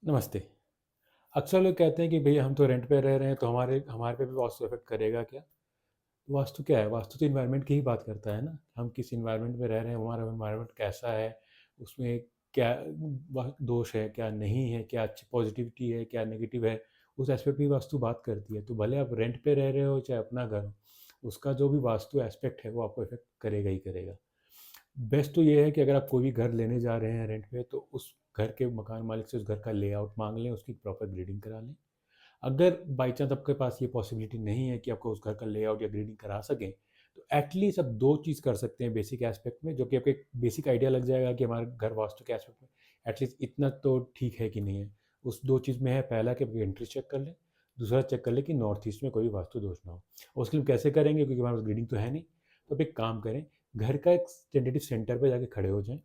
नमस्ते। अक्सर लोग कहते हैं कि भई हम तो रेंट पे रह रहे हैं तो हमारे हमारे पे भी वास्तु इफ़ेक्ट करेगा क्या? वास्तु क्या है? वास्तु तो एनवायरनमेंट की ही बात करता है ना। हम किस एनवायरनमेंट में रह रहे हैं, हमारा एनवायरनमेंट कैसा है, उसमें क्या दोष है, क्या नहीं है, क्या अच्छी पॉजिटिविटी है, क्या नेगेटिव है, उस एस्पेक्ट पे भी वास्तु बात करती है। तो भले आप रेंट पे रह रहे हो चाहे अपना घर हो, उसका जो भी वास्तु एस्पेक्ट है वो आपको इफ़ेक्ट करेगा ही करेगा। बेस्ट तो ये है कि अगर आप कोई भी घर लेने जा रहे हैं रेंट पे, तो उस घर के मकान मालिक से उस घर का लेआउट माँग लें, उसकी प्रॉपर ग्रीडिंग करा लें। अगर बाई चांस आपके पास ये पॉसिबिलिटी नहीं है कि आपको उस घर का लेआउट या ग्रीडिंग करा सकें, तो एटलीस्ट आप 2 चीज़ कर सकते हैं बेसिक एस्पेक्ट में, जो कि आपको एक बेसिक आइडिया लग जाएगा कि हमारे घर वास्तु के एस्पेक्ट में एटलीस्ट इतना तो ठीक है कि नहीं है। उस 2 चीज़ में है, पहला कि आप एंट्री चेक कर लें, दूसरा चेक कर लें कि नॉर्थ ईस्ट में कोई वास्तु दोष ना हो। और उसके लिए हम कैसे करेंगे, क्योंकि हमारे पास ग्रीडिंग तो है नहीं, तो आप एक काम करें, घर का एक टेंटेटिव सेंटर पे जाके खड़े हो जाएँ।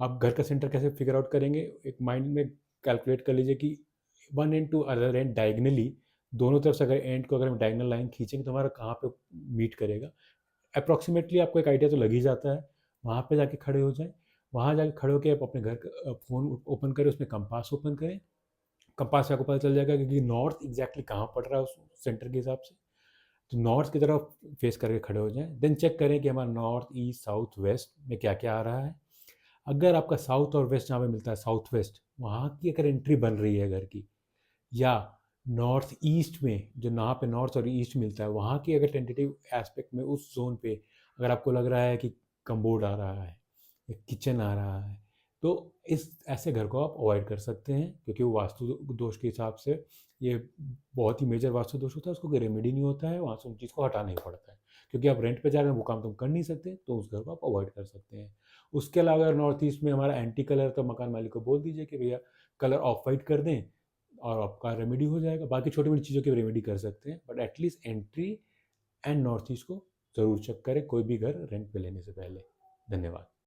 आप घर का सेंटर कैसे फिगर आउट करेंगे, एक माइंड में कैलकुलेट कर लीजिए कि one end to other end diagonally, दोनों तरफ से अगर एंड को अगर हम डायगनल लाइन खींचेंगे तो हमारा कहाँ पे मीट करेगा। अप्रॉक्सीमेटली आपको एक आइडिया तो लग ही जाता है। वहाँ पे जाके खड़े हो जाएँ। वहाँ जाके खड़े होके आप अपने घर का फ़ोन ओपन करें, उसमें कंपास ओपन करें। कंपास से आपको पता चल जाएगा कि नॉर्थ एग्ज़ैक्टली कहाँ पड़ रहा है उस सेंटर के हिसाब से। तो नॉर्थ की तरफ फेस करके खड़े हो जाएँ। देन चेक करें कि हमारा नॉर्थ, ईस्ट, साउथ, वेस्ट में क्या-क्या आ रहा है। अगर आपका साउथ और वेस्ट जहाँ पे मिलता है, साउथ वेस्ट, वहाँ की अगर एंट्री बन रही है घर की, या नॉर्थ ईस्ट में जो जहाँ पे नॉर्थ और ईस्ट मिलता है, वहाँ की अगर टेंटेटिव एस्पेक्ट में उस जोन पे अगर आपको लग रहा है कि कमोड आ रहा है या किचन आ रहा है, तो इस ऐसे घर को आप अवॉइड कर सकते हैं, क्योंकि वो वास्तु दोष के हिसाब से ये बहुत ही मेजर वास्तु दोष होता है, उसको कोई रेमेडी नहीं होता है, वहाँ से उन चीज़ को हटाना ही पड़ता है। क्योंकि आप रेंट पे जा रहे हैं, वो काम तुम कर नहीं सकते, तो उस घर को आप अवॉइड कर सकते हैं। उसके अलावा अगर नॉर्थ ईस्ट में हमारा एंटी कलर, तो मकान मालिक को बोल दीजिए कि भैया कलर ऑफ वाइट कर दें, और आपका रेमेडी हो जाएगा। बाकी छोटी-मोटी चीज़ों की रेमेडी कर सकते हैं, but at least entry and north east को ज़रूर चेक करें कोई भी घर रेंट पे लेने से पहले। धन्यवाद।